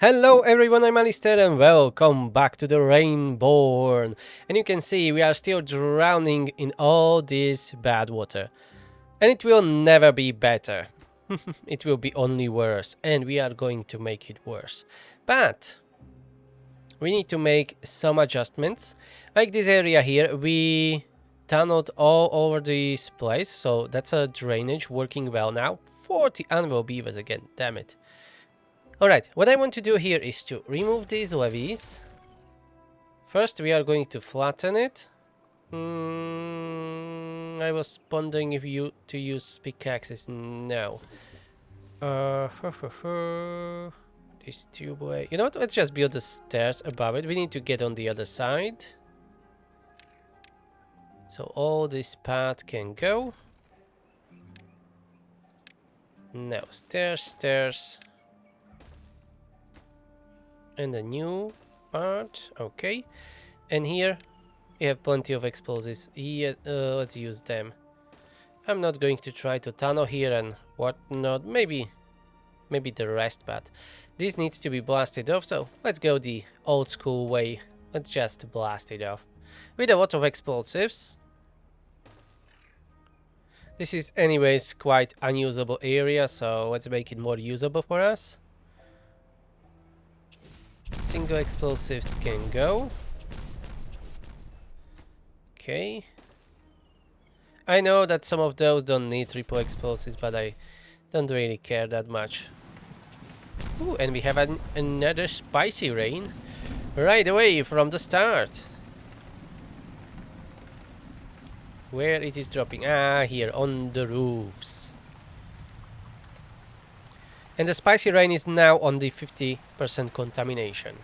Hello everyone, I'm Alistair and welcome back to the Rainborn. And you can see we are still drowning in all this bad water. And it will never be better. It will be only worse, and we are going to make it worse. But we need to make some adjustments. Like this area here, we tunneled all over this place, so that's a drainage working well now. 40 anvil beavers again, damn it. Alright, what I want to do here is to remove these levees. First, we are going to flatten it. I was pondering if you to use pickaxes. No. This tube way. You know what? Let's just build the stairs above it. We need to get on the other side. So all this path can go. No, stairs, stairs. And a new part, okay. And here we have plenty of explosives. Here, let's use them. I'm not going to try to tunnel here and whatnot. Maybe the rest, but this needs to be blasted off. So let's go the old school way. Let's just blast it off with a lot of explosives. This is anyways quite unusable area, so let's make it more usable for us. Single explosives can go. Okay. I know that some of those don't need triple explosives, but I don't really care that much. Ooh, and we have another spicy rain right away from the start. Where it is dropping? Ah, here on the roofs. And the spicy rain is now on the 50% contamination.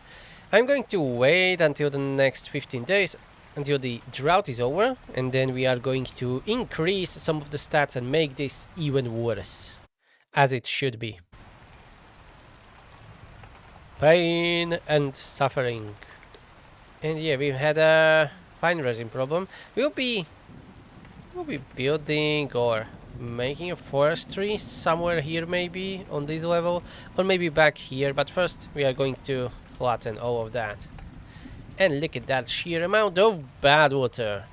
I'm going to wait until the next 15 days, until the drought is over, and then we are going to increase some of the stats and make this even worse, as it should be. Pain and suffering. And yeah, we've had a fine resin problem. We'll be building or making a forestry somewhere here, maybe on this level, or maybe back here, but first we are going to flatten all of that. And look at that sheer amount of bad water.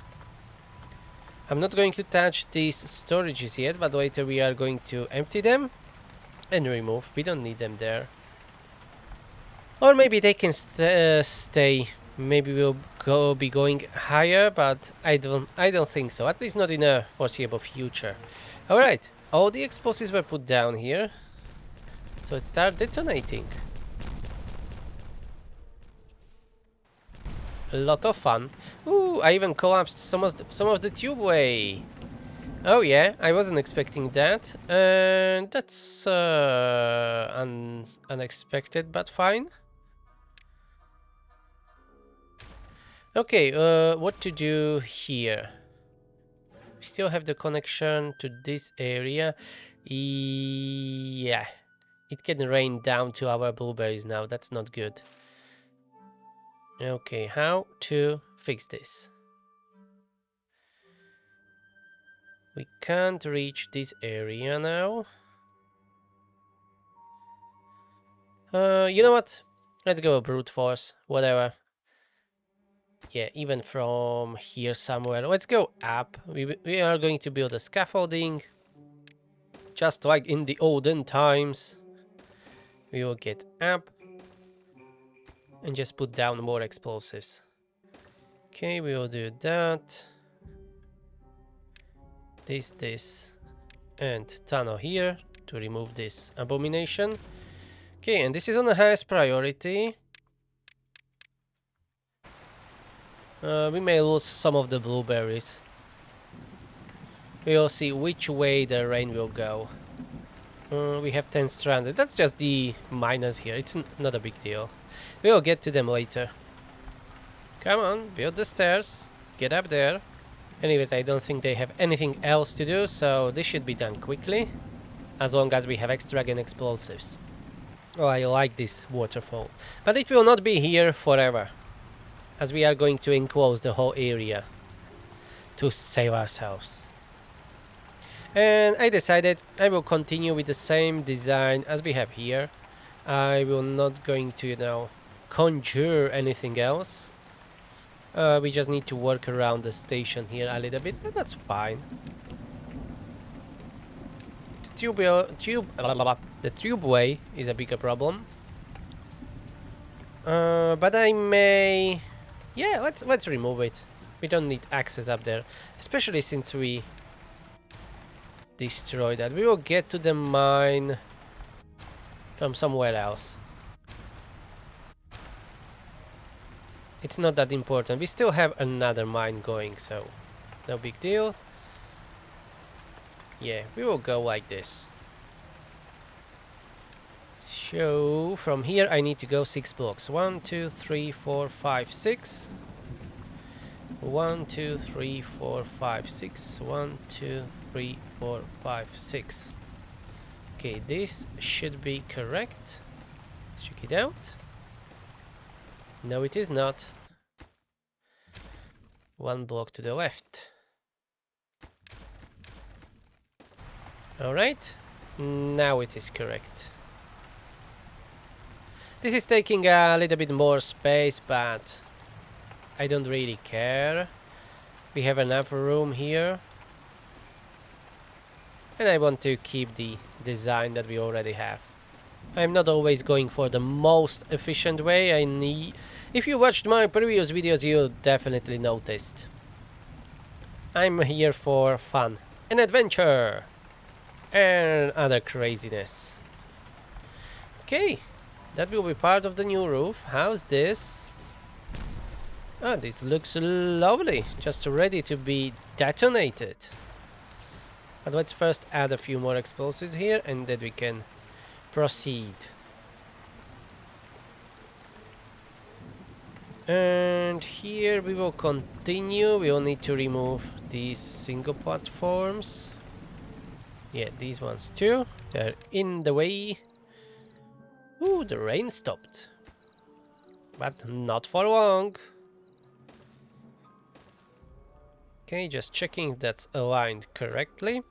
I'm not going to touch these storages yet, but later we are going to empty them and remove. We don't need them there. Or maybe they can stay. Maybe we'll be going higher, but I don't think so. At least not in a foreseeable future. Alright, all the explosives were put down here. So it started detonating. A lot of fun. Ooh, I even collapsed some of the tubeway. Oh yeah, I wasn't expecting that. And that's unexpected, but fine. Okay, what to do here? We still have the connection to this area. Yeah, it can rain down to our blueberries now. That's not good. Okay, how to fix this? We can't reach this area now. You know what? Let's go brute force, whatever. Yeah, even from here somewhere. Let's go up. We are going to build a scaffolding. Just like in the olden times. We will get up. And just put down more explosives. Okay, we will do that. This. And tunnel here to remove this abomination. Okay, and this is on the highest priority. We may lose some of the blueberries. We will see which way the rain will go. We have 10 stranded. That's just the miners here. It's not a big deal. We will get to them later. Come on, build the stairs. Get up there. Anyways, I don't think they have anything else to do, so this should be done quickly. As long as we have extra and explosives. Oh, I like this waterfall. But it will not be here forever. As we are going to enclose the whole area to save ourselves. And I decided I will continue with the same design as we have here. I will not going to, you know, conjure anything else. We just need to work around the station here a little bit, but that's fine. The tubeway is a bigger problem. But I may, yeah, let's remove it. We don't need access up there, especially since we destroy that. We will get to the mine from somewhere else. It's not that important. We still have another mine going, so no big deal. Yeah, we will go like this. So from here I need to go 6 blocks. 1, 2, 3, 4, 5, 6. 1, 2, 3, 4, 5, 6. 1, 2, 3, 4, 5, 6. Okay, this should be correct. Let's check it out. No, it is not. 1 block to the left. Alright, now it is correct. This is taking a little bit more space, but I don't really care. We have enough room here. And I want to keep the design that we already have. I'm not always going for the most efficient way. If you watched my previous videos, you definitely noticed. I'm here for fun and adventure and other craziness. Okay, that will be part of the new roof. How's this? Oh, this looks lovely, just ready to be detonated. But let's first add a few more explosives here and then we can proceed. And here we will continue. We will need to remove these single platforms. Yeah, these ones too. They're in the way. Ooh, the rain stopped. But not for long. Okay, just checking if that's aligned correctly.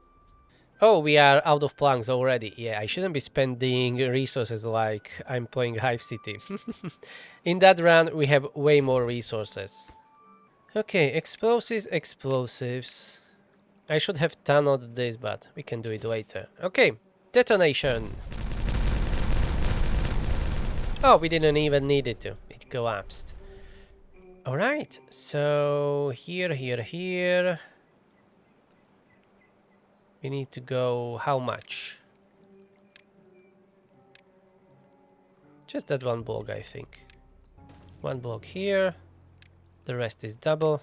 Oh, we are out of planks already. Yeah, I shouldn't be spending resources like I'm playing Hive City. In that run, we have way more resources. Okay, explosives. I should have tunneled this, but we can do it later. Okay, detonation. Oh, we didn't even need it to. It collapsed. Alright, so here. We need to go how much? Just that 1 block, I think. 1 block here. The rest is double.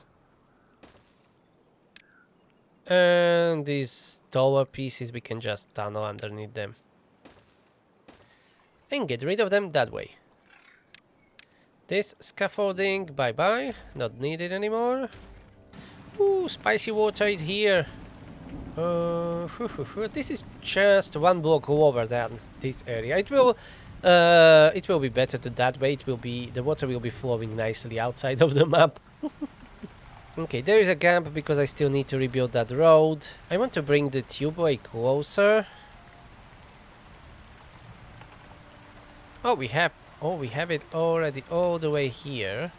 And these taller pieces we can just tunnel underneath them. And get rid of them that way. This scaffolding, bye-bye. Not needed anymore. Ooh, spicy water is here. This is just 1 block lower than this area. It will be better to that way. The water will be flowing nicely outside of the map. Okay, there is a gap because I still need to rebuild that road. I want to bring the tubeway closer. Oh, we have it already all the way here.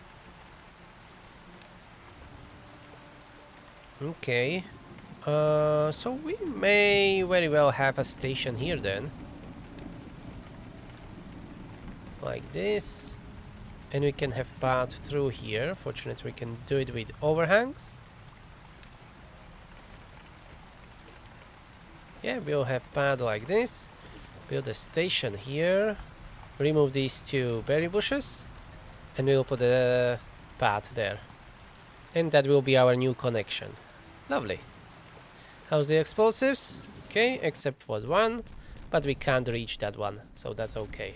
Okay. So we may very well have a station here then. Like this. And we can have path through here. Fortunately, we can do it with overhangs. Yeah, we'll have path like this. Build a station here. Remove these 2 berry bushes. And we'll put a path there. And that will be our new connection. Lovely. How's the explosives? Okay, except for 1. But we can't reach that one, so that's okay.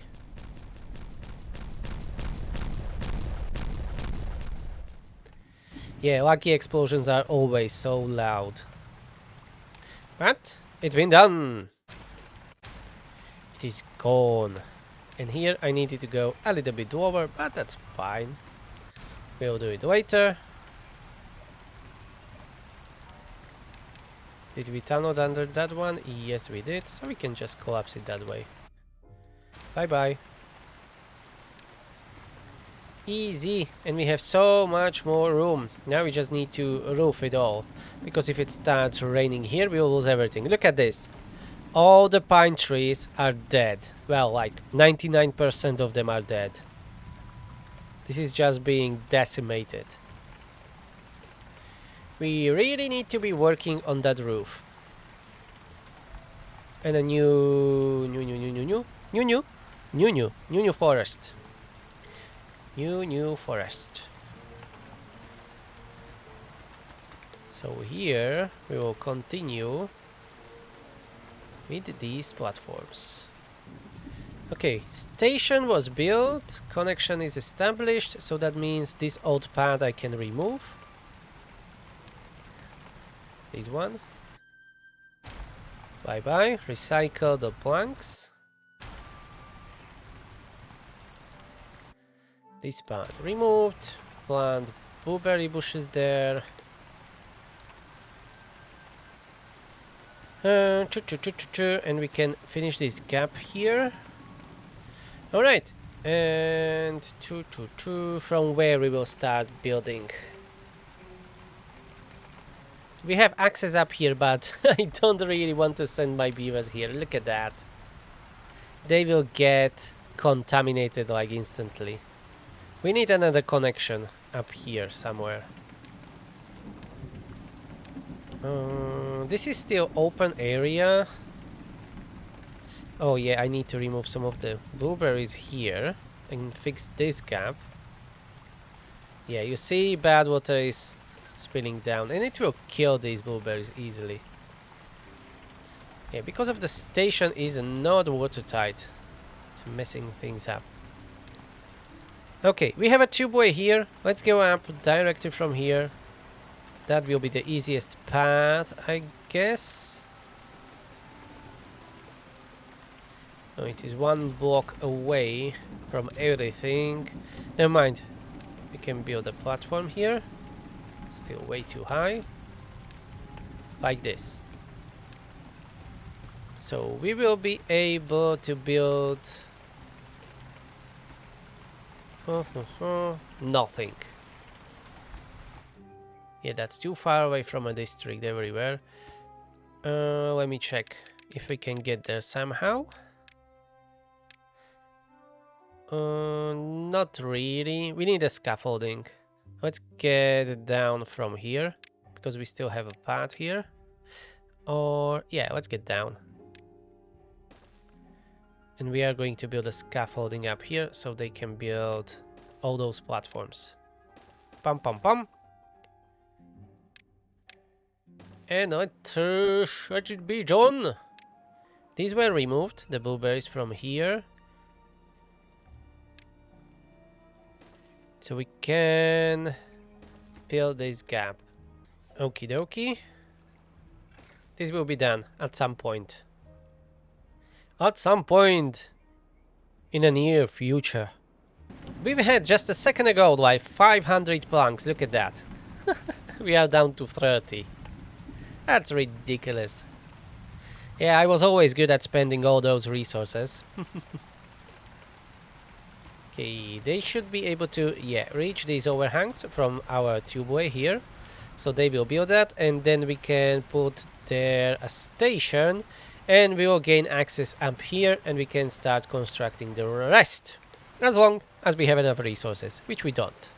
Yeah, lucky explosions are always so loud. But it's been done. It is gone. And here I needed to go a little bit lower, but that's fine. We'll do it later. Did we tunnel under that one? Yes, we did. So we can just collapse it that way. Bye bye. Easy, and we have so much more room. Now we just need to roof it all, because if it starts raining here, we will lose everything. Look at this. All the pine trees are dead. Well, like 99% of them are dead. This is just being decimated. We really need to be working on that roof. And a new forest. New forest. So here we will continue with these platforms. Okay, station was built, connection is established, so that means this old pad I can remove. This one. Bye bye. Recycle the planks. This pad removed. Plant blueberry bushes there. And we can finish this gap here. Alright. And from where we will start building. We have access up here, but I don't really want to send my beavers here. Look at that. They will get contaminated like instantly. We need another connection up here somewhere. This is still open area. Oh yeah, I need to remove some of the blueberries here and fix this gap. Yeah, you see bad water is spilling down and it will kill these blueberries easily. Yeah, because of the station is not watertight. It's messing things up. Okay, we have a tubeway here. Let's go up directly from here. That will be the easiest path, I guess. Oh, it is one block away from everything. Never mind. We can build a platform here. Still way too high. Like this. So we will be able to build nothing. Yeah, that's too far away from a district everywhere. Let me check if we can get there somehow. Not really. We need a scaffolding. Let's get it down from here, because we still have a path here. Or, yeah, let's get down. And we are going to build a scaffolding up here, so they can build all those platforms. Pum pum pum. And let it be done. These were removed, the blueberries from here. So we can fill this gap. Okie dokie. This will be done at some point. At some point in the near future. We've had just a second ago like 500 planks. Look at that. We are down to 30. That's ridiculous. Yeah, I was always good at spending all those resources. Okay, they should be able to, yeah, reach these overhangs from our tubeway here. So they will build that, and then we can put there a station, and we will gain access up here, and we can start constructing the rest. As long as we have enough resources, which we don't.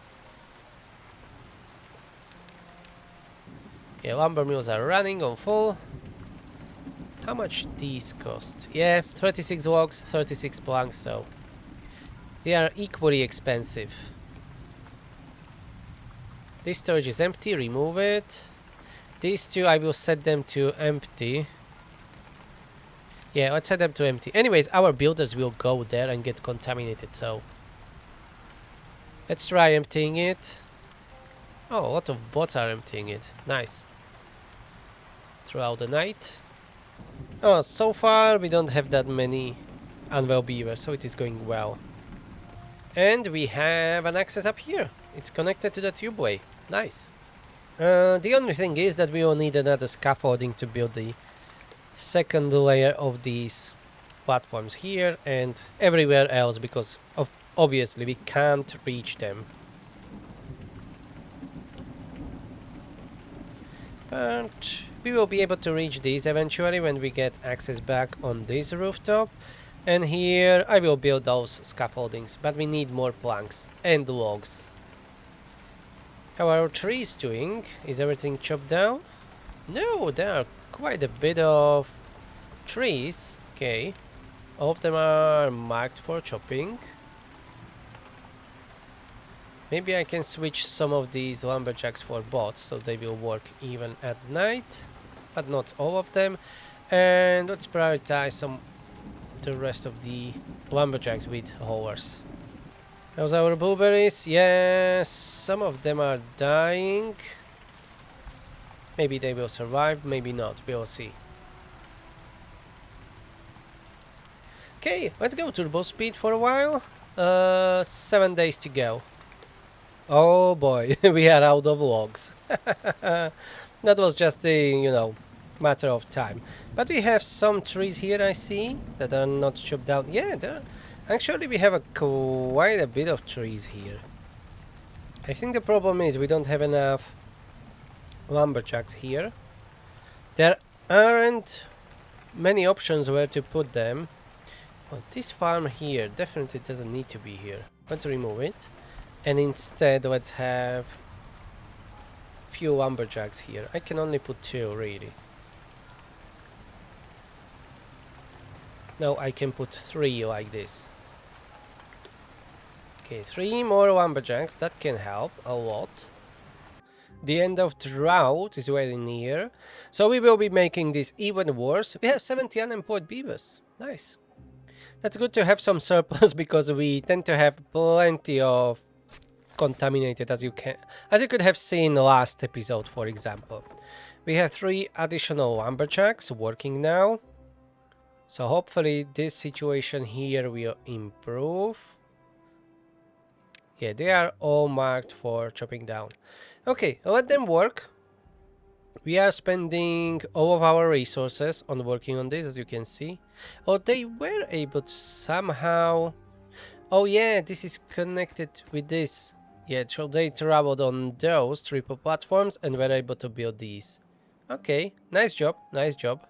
Yeah, lumber mills are running on full. How much these cost? Yeah, 36 logs, 36 planks, so they are equally expensive. This storage is empty, remove it. These two, I will set them to empty. Yeah, let's set them to empty. Anyways, our builders will go there and get contaminated, so let's try emptying it. Oh, a lot of bots are emptying it. Nice. Throughout the night. Oh, so far we don't have that many unwell beavers, so it is going well. And we have an access up here. It's connected to the tubeway. Nice. The only thing is that we will need another scaffolding to build the second layer of these platforms here and everywhere else because obviously we can't reach them. But we will be able to reach these eventually when we get access back on this rooftop. And here I will build those scaffoldings, but we need more planks and logs. How are our trees doing? Is everything chopped down? No, there are quite a bit of trees. Okay. All of them are marked for chopping. Maybe I can switch some of these lumberjacks for bots so they will work even at night, but not all of them. And let's prioritize the rest of the lumberjacks with haulers. How's our blueberries? Yes, some of them are dying. Maybe they will survive, maybe not. We'll see. Okay, let's go turbo speed for a while. 7 days to go. Oh boy, we are out of logs. That was just a, matter of time. But we have some trees here, I see, that are not chopped down. Yeah, actually we have quite a bit of trees here. I think the problem is we don't have enough lumberjacks here. There aren't many options where to put them. But this farm here definitely doesn't need to be here. Let's remove it. And instead let's have few lumberjacks here. I can only put 2 really. No, I can put 3 like this. Okay, 3 more lumberjacks, that can help a lot. The end of drought is very near, so we will be making this even worse. We have 70 unemployed beavers. Nice. That's good to have some surplus because we tend to have plenty of contaminated, as you could have seen last episode, for example. We have 3 additional lumberjacks working now, so hopefully this situation here will improve. Yeah, they are all marked for chopping down. Okay, let them work. We are spending all of our resources on working on this, as you can see. Oh, they were able to somehow... Oh yeah, this is connected with this. Yeah, so they traveled on those triple platforms and were able to build these. Okay, nice job, nice job.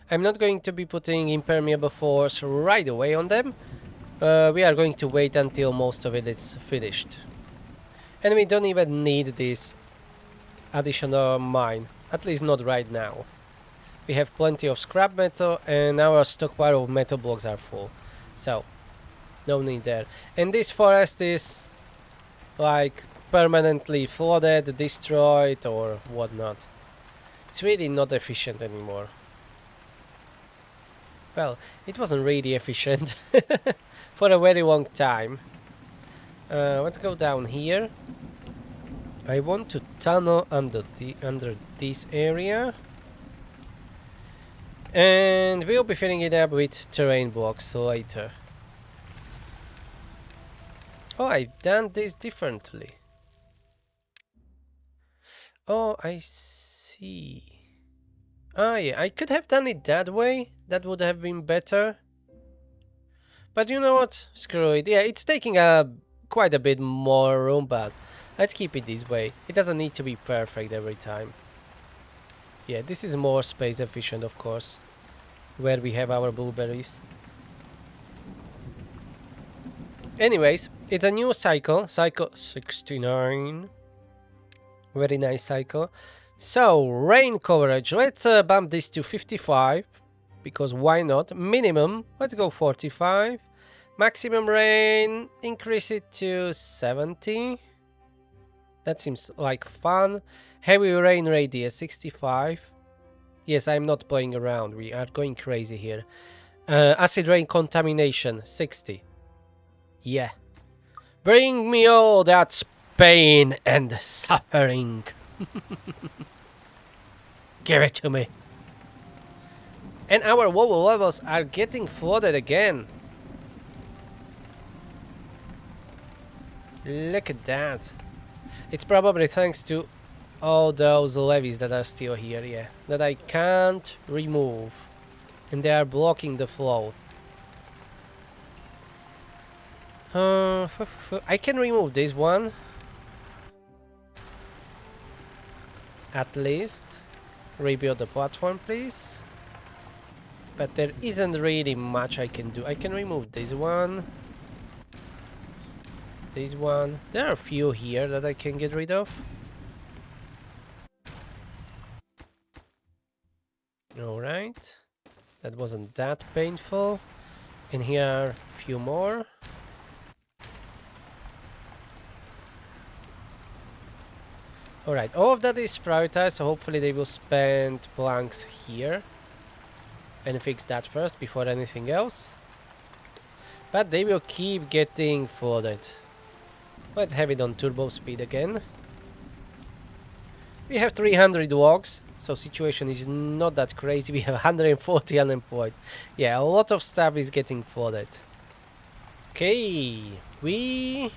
I'm not going to be putting impermeable force right away on them. We are going to wait until most of it is finished. And we don't even need this additional mine, at least not right now. We have plenty of scrap metal and our stockpile of metal blocks are full. So, no need there. And this forest is like permanently flooded, destroyed or whatnot. It's really not efficient anymore. Well, it wasn't really efficient for a very long time. Let's go down here. I want to tunnel under this area. And we'll be filling it up with terrain blocks later. Oh, I've done this differently. Oh, I see. Ah, yeah, I could have done it that way. That would have been better. But you know what? Screw it. Yeah, it's taking quite a bit more room, but let's keep it this way. It doesn't need to be perfect every time. Yeah, this is more space efficient, of course, where we have our blueberries. Anyways, it's a new cycle. Cycle 69. Very nice cycle. So, rain coverage. Let's bump this to 55. Because why not? Minimum, let's go 45. Maximum rain, increase it to 70. That seems like fun. Heavy rain radius, 65. Yes, I'm not playing around. We are going crazy here. Acid rain contamination, 60. Yeah. Bring me all that pain and suffering. Give it to me. And our water levels are getting flooded again. Look at that. It's probably thanks to all those levees that are still here, yeah. That I can't remove. and they are blocking the flow. I can remove this one. At least. Rebuild the platform, please. But there isn't really much I can do. I can remove this one. This one. There are a few here that I can get rid of. Alright. That wasn't that painful. And here are a few more. Alright, all of that is prioritized, so hopefully they will spend planks here. And fix that first before anything else. But they will keep getting flooded. Let's have it on turbo speed again. We have 300 logs, so situation is not that crazy. We have 140 unemployed. Yeah, a lot of stuff is getting flooded. Okay, we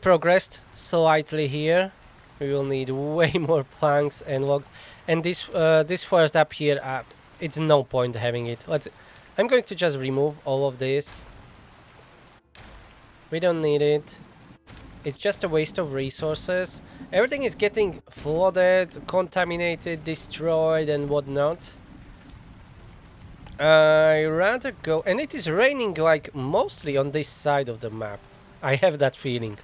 progressed slightly here. We will need way more planks and logs. And this forest up here, it's no point having it. I'm going to just remove all of this. We don't need it. It's just a waste of resources. Everything is getting flooded, contaminated, destroyed and whatnot. I rather go... And it is raining like mostly on this side of the map. I have that feeling.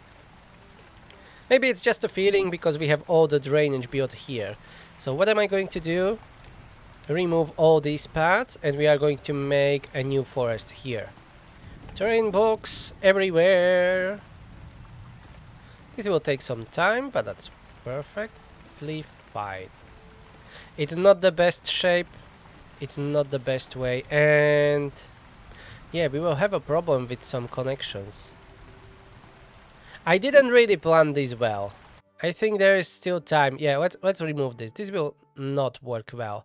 Maybe it's just a feeling because we have all the drainage built here. So what am I going to do? Remove all these paths and we are going to make a new forest here. Terrain blocks everywhere. This will take some time, but that's perfectly fine. It's not the best shape. It's not the best way. And yeah, we will have a problem with some connections. I didn't really plan this well. I think there is still time. Yeah, let's remove this. This will not work well.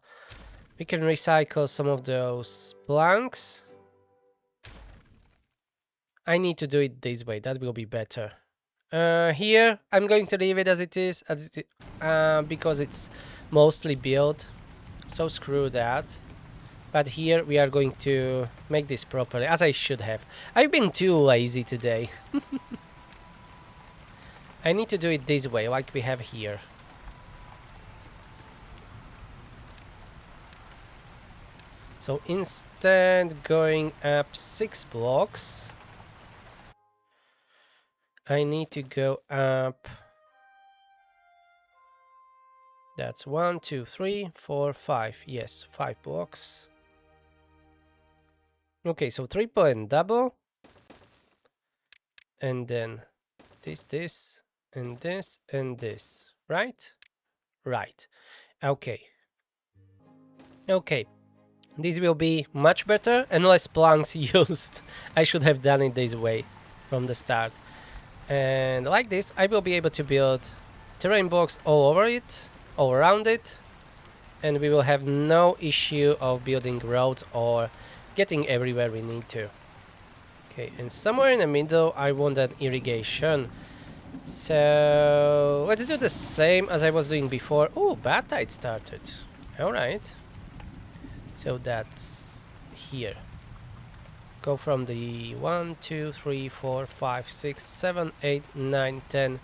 We can recycle some of those planks. I need to do it this way. That will be better. Here, I'm going to leave it as it is, because it's mostly built. So screw that. But here we are going to make this properly, as I should have. I've been too lazy today. I need to do it this way, like we have here. So instead going up 6 blocks, I need to go up. That's 1, 2, 3, 4, 5. Yes, 5 blocks. Okay, so triple and double. And then this, and this, and this. Right? Right. Okay. Okay. This will be much better and less planks used. I should have done it this way from the start. And like this, I will be able to build terrain blocks all over it, all around it, and we will have no issue of building roads or getting everywhere we need to. Okay, and somewhere in the middle, I want an irrigation. So let's do the same as I was doing before. Oh, bad tide started. All right. So that's here. Go from the 1, 2, 3, 4, 5, 6, 7, 8, 9, 10.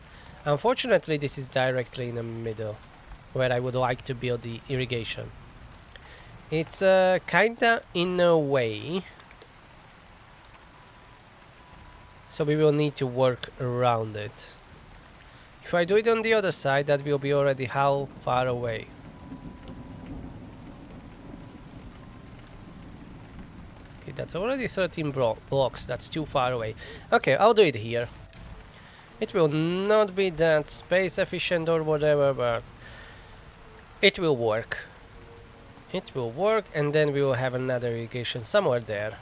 Unfortunately, this is directly in the middle where I would like to build the irrigation. It's kinda in a way. So we will need to work around it. If I do it on the other side, that will be already how far away? That's already 13 blocks. That's too far away. Okay, I'll do it here. It will not be that space efficient or whatever, but it will work. It will work, and then we will have another irrigation somewhere there.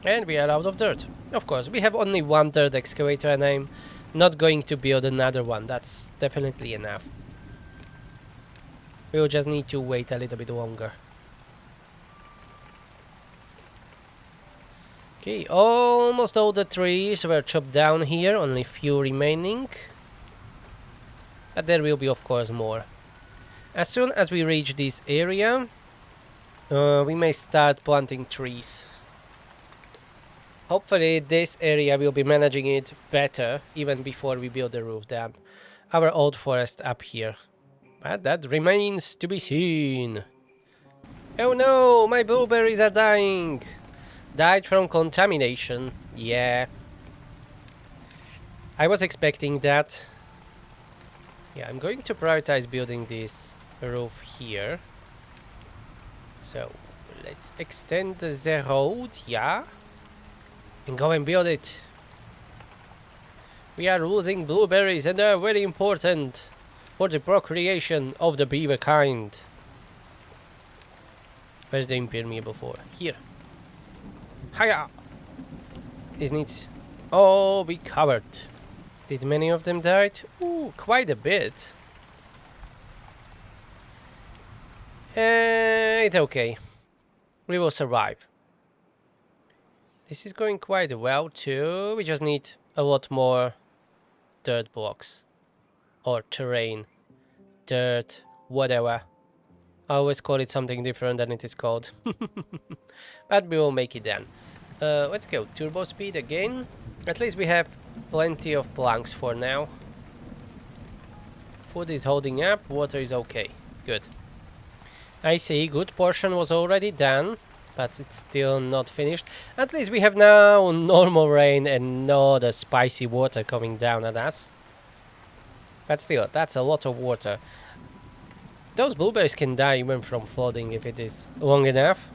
And we are out of dirt. Of course, we have only one dirt excavator, and I'm not going to build another one. That's definitely enough. We will just need to wait a little bit longer. Okay, almost all the trees were chopped down here, only few remaining. But there will be, of course, more. As soon as we reach this area, We may start planting trees. Hopefully this area will be managing it better even before we build the roof than our old forest up here. But that remains to be seen. Oh no, my blueberries are dying. Died from contamination. Yeah. I was expecting that. Yeah, I'm going to prioritize building this roof here. So, let's extend the road, yeah? And go and build it. We are losing blueberries and they are very important for the procreation of the beaver kind. Where's the impermeable for? Here. Hiya! This needs... Oh, be covered. Did many of them die? Ooh, quite a bit. It's okay. We will survive. This is going quite well too. We just need a lot more dirt blocks. Or terrain. Dirt. Whatever. I always call it something different than it is called. But we will make it then. Let's go. Turbo speed again. At least we have plenty of planks for now. Food is holding up. Water is okay. Good. I see. Good portion was already done. But it's still not finished. At least we have now normal rain and no the spicy water coming down at us. But still, that's a lot of water. Those blueberries can die even from flooding if it is long enough.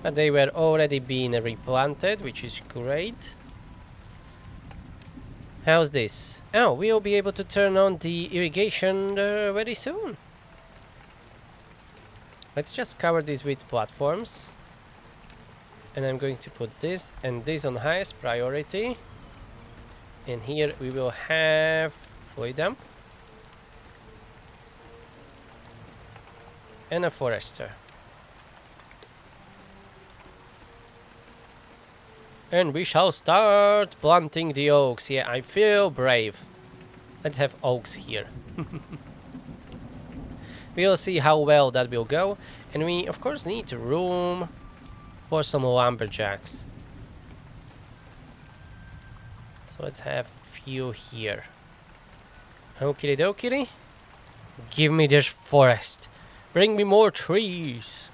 But they were already being replanted, which is great. How's this? Oh, we'll be able to turn on the irrigation very soon. Let's just cover this with platforms. And I'm going to put this and this on highest priority. And here we will have fluid dump. And a forester. And we shall start planting the oaks. Yeah, I feel brave. Let's have oaks here. We'll see how well that will go. And we, of course, need room for some lumberjacks. So let's have a few here. Okie dokie. Give me this forest. Bring me more trees.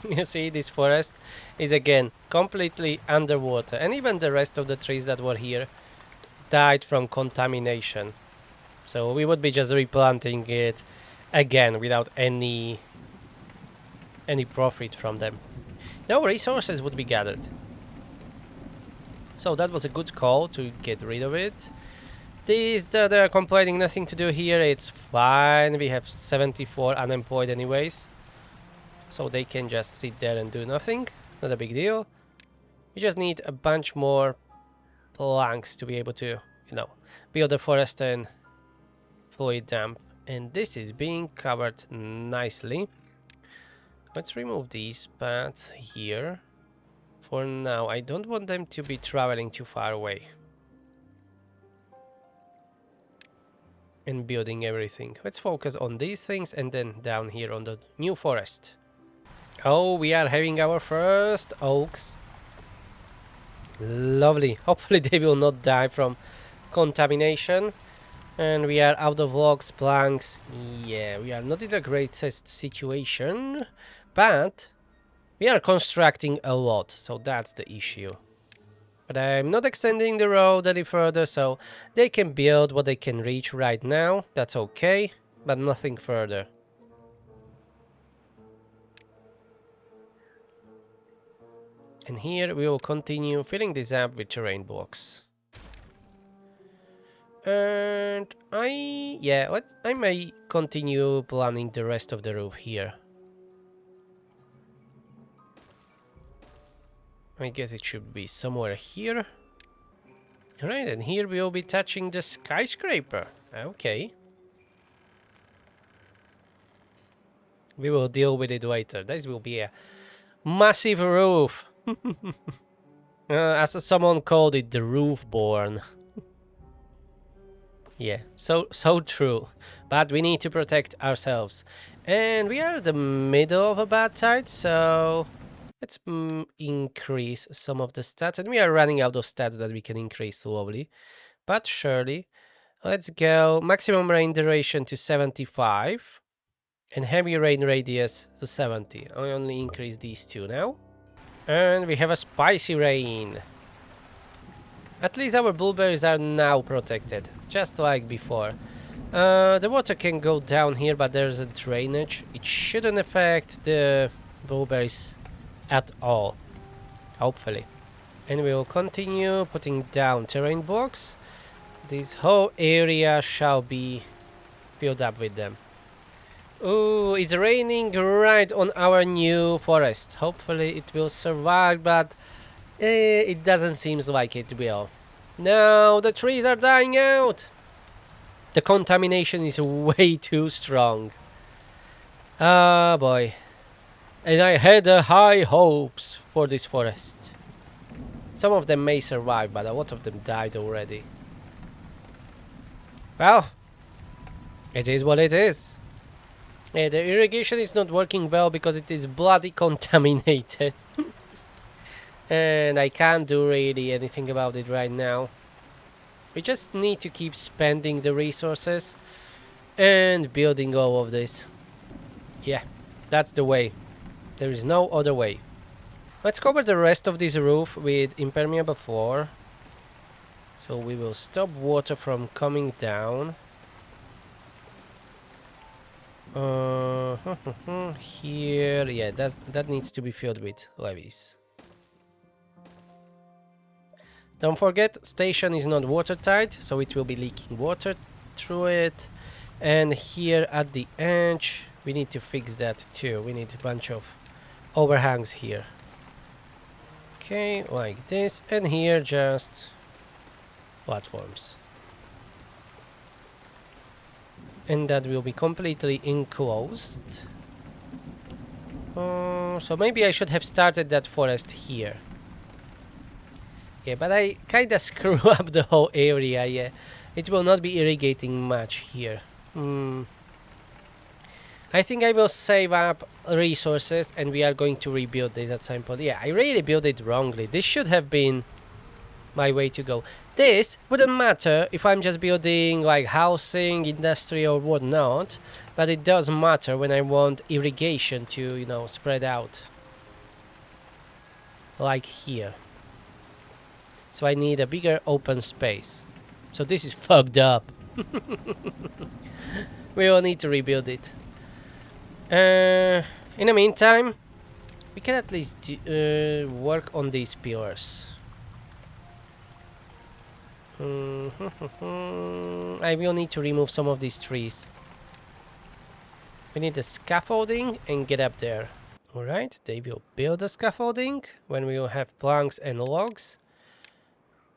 You see, this forest is again completely underwater. And even the rest of the trees that were here died from contamination. So we would be just replanting it again without any profit from them. No resources would be gathered. So that was a good call to get rid of it. These that are complaining nothing to do here, it's fine. We have 74 unemployed anyways. So they can just sit there and do nothing. Not a big deal. We just need a bunch more planks to be able to, you know, build a forest and fluid dump. And this is being covered nicely. Let's remove these paths here. For now, I don't want them to be traveling too far away. And building everything. Let's focus on these things and then down here on the new forest. Oh, we are having our first oaks. Lovely. Hopefully they will not die from contamination. And we are out of logs, planks. Yeah, we are not in the greatest situation. But we are constructing a lot, so that's the issue. But I'm not extending the road any further, so they can build what they can reach right now. That's okay, but nothing further. And here we will continue filling this up with terrain blocks. And I may continue planning the rest of the roof here. I guess it should be somewhere here. Alright, and here we will be touching the skyscraper. Okay. We will deal with it later. This will be a massive roof. As someone called it, the Roofborn. Yeah, so true. But we need to protect ourselves. And we are in the middle of a bad tide, so let's increase some of the stats. And we are running out of stats that we can increase slowly, but surely. Let's go maximum rain duration to 75 and heavy rain radius to 70. I only increase these two now. And we have a spicy rain. At least our blueberries are now protected, just like before. The water can go down here, but there's a drainage. It shouldn't affect the blueberries at all, hopefully. And we will continue putting down terrain blocks. This whole area shall be filled up with them. Ooh, it's raining right on our new forest. Hopefully it will survive, but it doesn't seem like it will. No, the trees are dying out. The contamination is way too strong. Ah, boy. And I had high hopes for this forest. Some of them may survive, but a lot of them died already. Well, it is what it is. Yeah, the irrigation is not working well because it is bloody contaminated. And I can't do really anything about it right now. We just need to keep spending the resources and building all of this. Yeah, that's the way. There is no other way. Let's cover the rest of this roof with impermeable floor. So we will stop water from coming down. Here, yeah, that needs to be filled with levees. Don't forget, station is not watertight, so it will be leaking water through it. And here at the edge, we need to fix that too. We need a bunch of overhangs here. Okay, like this, and here just platforms. And that will be completely enclosed. So maybe I should have started that forest here. Yeah, but I kinda screw up the whole area, yeah. It will not be irrigating much here. I think I will save up resources and we are going to rebuild this at some point. Yeah, I really built it wrongly. This should have been my way to go. This wouldn't matter if I'm just building like housing, industry or whatnot, but it does matter when I want irrigation to, you know, spread out. Like here. So I need a bigger open space. So this is fucked up. We will need to rebuild it. In the meantime, we can at least work on these pillars. I will need to remove some of these trees. We need the scaffolding and get up there. Alright, they will build the scaffolding when we will have planks and logs.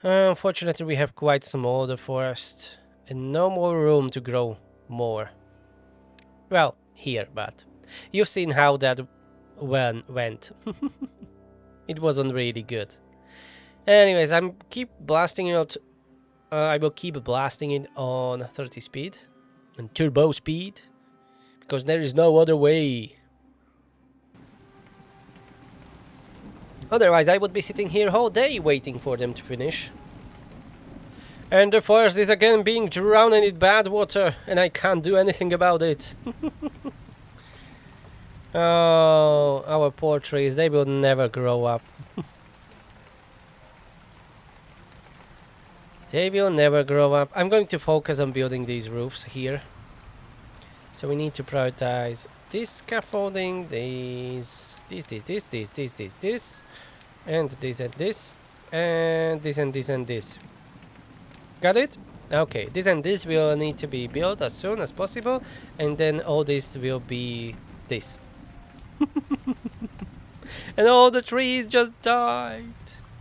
Unfortunately, we have quite small the forest and no more room to grow more. Well, here, but you've seen how that went. It wasn't really good. Anyways, I will keep blasting it on 30 speed and turbo speed because there is no other way. Otherwise, I would be sitting here all day waiting for them to finish. And the forest is again being drowned in bad water, and I can't do anything about it. Oh, our poor trees, they will never grow up. They will never grow up. I'm going to focus on building these roofs here. So we need to prioritize this scaffolding, this, and this, and this, and this. Got it? Okay, this and this will need to be built as soon as possible, and then all this will be this. And all the trees just died.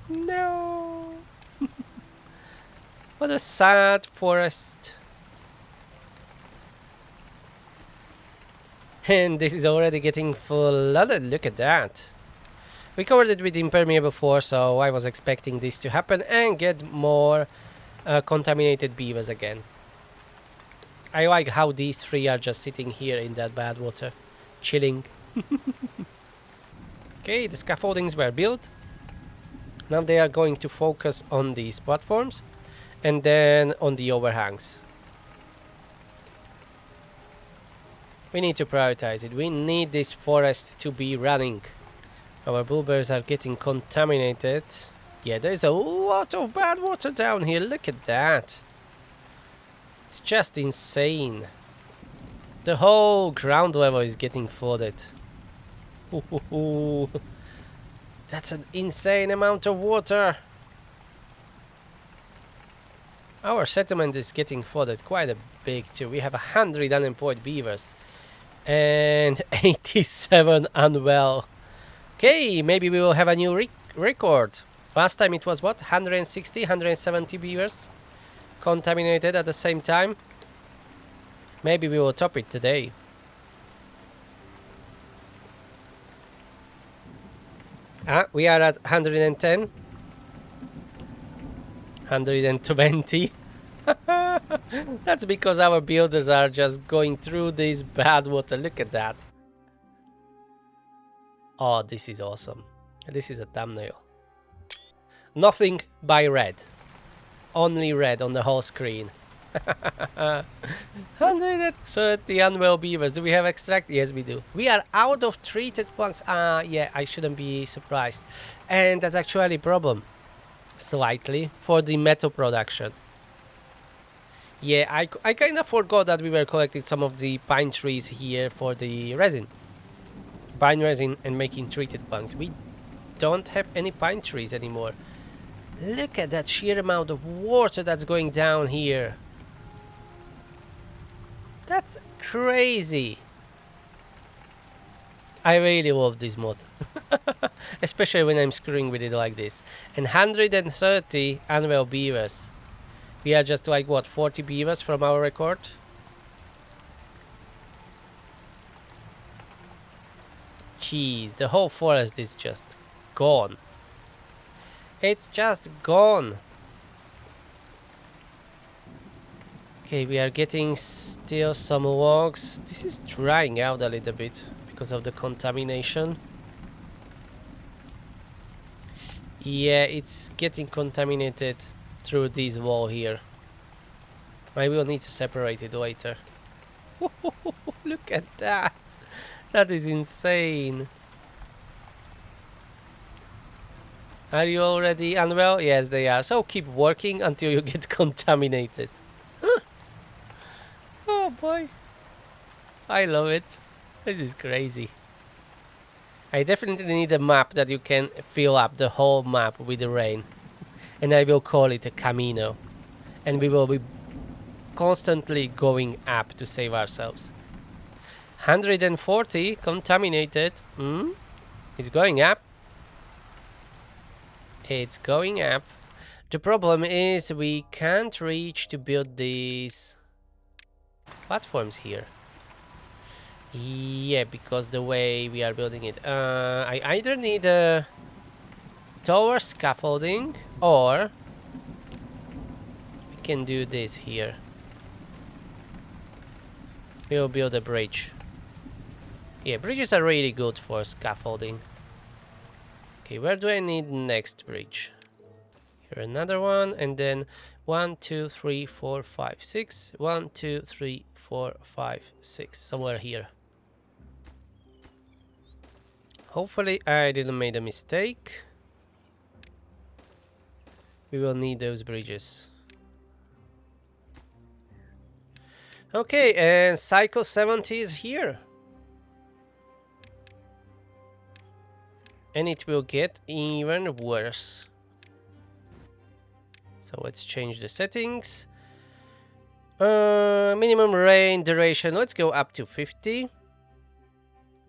No. What a sad forest. And this is already getting flooded. Look at that. We covered it with impermeable before, so I was expecting this to happen and get more contaminated beavers again. I like how these three are just sitting here in that bad water, chilling. Okay, the scaffoldings were built. Now they are going to focus on these platforms and then on the overhangs. We need to prioritize it. We need this forest to be running. Our blueberries are getting contaminated. Yeah, there's a lot of bad water down here. Look at that. It's just insane. The whole ground level is getting flooded. Ooh, that's an insane amount of water. Our settlement is getting flooded quite a big too. We have 100 unemployed beavers and 87 unwell. Okay, maybe we will have a new record. Last time it was what? 160, 170 beavers contaminated at the same time. Maybe we will top it today. We are at 110. 120. That's because our builders are just going through this bad water. Look at that. Oh, this is awesome. This is a thumbnail. Nothing by red. Only red on the whole screen. 130 unwell beavers. Do we have extract? Yes, we do. We are out of treated planks. Yeah, I shouldn't be surprised. And that's actually a problem. Slightly. For the metal production. Yeah, I kind of forgot that we were collecting some of the pine trees here for the resin. Pine resin and making treated planks. We don't have any pine trees anymore. Look at that sheer amount of water that's going down here. That's crazy. I really love this mod. Especially when I'm screwing with it like this. And 130 unwell beavers. We are just like what, 40 beavers from our record? Jeez, the whole forest is just gone. It's just gone. Okay, we are getting still some logs. This is drying out a little bit because of the contamination. Yeah, it's getting contaminated through this wall here. I will need to separate it later. Look at that. That is insane. Are you already unwell? Yes, they are. So keep working until you get contaminated. Oh boy. I love it. This is crazy. I definitely need a map that you can fill up the whole map with the rain. And I will call it a Camino. And we will be constantly going up to save ourselves. 140 contaminated. It's going up. It's going up. The problem is we can't reach to build these platforms here. Yeah, because the way we are building it. I either need a tower scaffolding or we can do this here. We'll build a bridge. Yeah, bridges are really good for scaffolding. Okay, where do I need next bridge? Here another one, and then 1, 2, 3, 4, 5, 6. 1, 2, 3, 4, 5, 6. Somewhere here. Hopefully I didn't make a mistake. We will need those bridges. Okay, and cycle 70 is here. And it will get even worse. So let's change the settings. Minimum rain duration, let's go up to 50.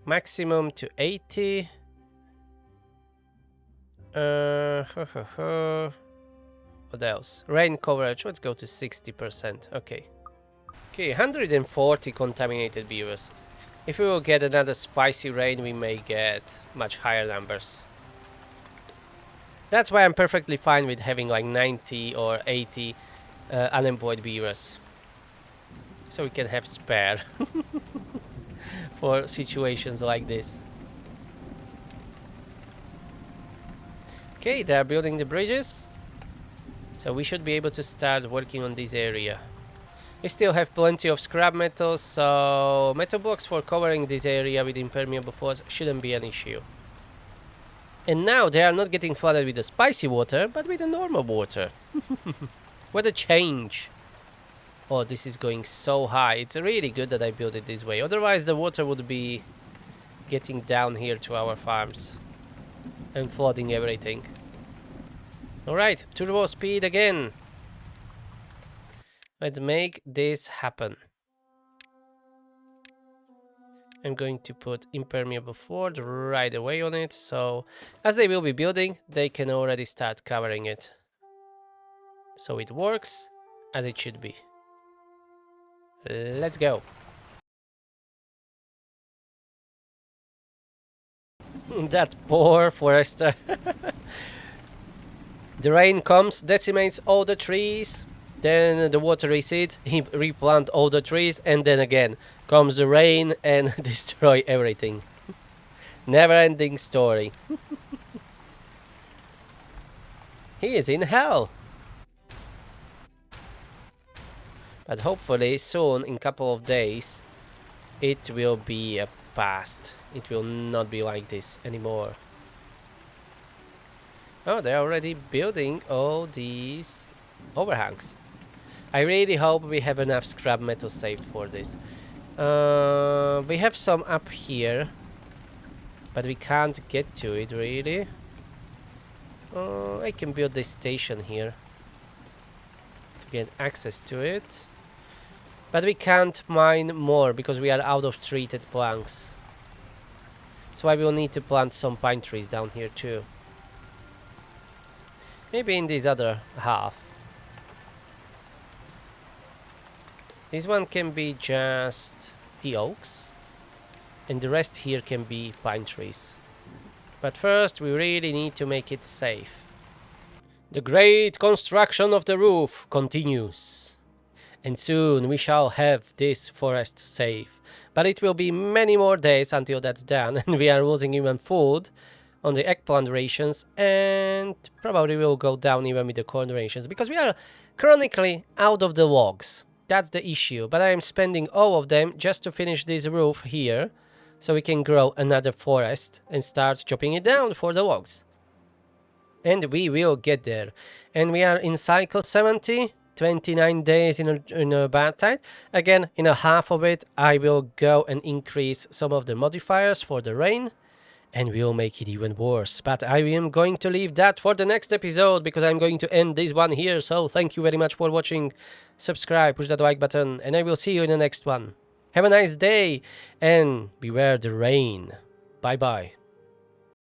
Maximum to 80. What else? Rain coverage, let's go to 60%. Okay. Okay, 140 contaminated beavers. If we will get another spicy rain, we may get much higher numbers. That's why I'm perfectly fine with having like 90 or 80 unemployed beavers. so we can have spare for situations like this. Okay, they are building the bridges, so we should be able to start working on this area. We still have plenty of scrap metal, so metal blocks for covering this area with impermeable floors shouldn't be an issue. And now they are not getting flooded with the spicy water, but with the normal water. What a change! Oh, this is going so high. It's really good that I built it this way. Otherwise, the water would be getting down here to our farms and flooding everything. Alright, turbo speed again. Let's make this happen. I'm going to put impermeable floor right away on it, so as they will be building, they can already start covering it. So it works as it should be. Let's go. That poor forester. The rain comes, decimates all the trees, then the water recedes, he replant all the trees, and then again comes the rain and destroy everything. Never ending story. He is in hell. But hopefully soon, in a couple of days, it will be a past. It will not be like this anymore. Oh, they're already building all these overhangs. I really hope we have enough scrap metal saved for this. We have some up here, but we can't get to it really. I can build this station here to get access to it. But we can't mine more because we are out of treated planks. So I will need to plant some pine trees down here too. Maybe in this other half. This one can be just the oaks. And the rest here can be pine trees. But first we really need to make it safe. The great construction of the roof continues. And soon we shall have this forest safe. But it will be many more days until that's done. And we are losing even food on the eggplant rations. And probably will go down even with the corn rations. Because we are chronically out of the logs. That's the issue. But I am spending all of them just to finish this roof here. So we can grow another forest and start chopping it down for the logs. And we will get there. And we are in cycle 70. 29 days in a bad tide. Again, in a half of it, I will go and increase some of the modifiers for the rain. And we will make it even worse. But I am going to leave that for the next episode because I'm going to end this one here. So thank you very much for watching. Subscribe, push that like button, and I will see you in the next one. Have a nice day and beware the rain. Bye bye.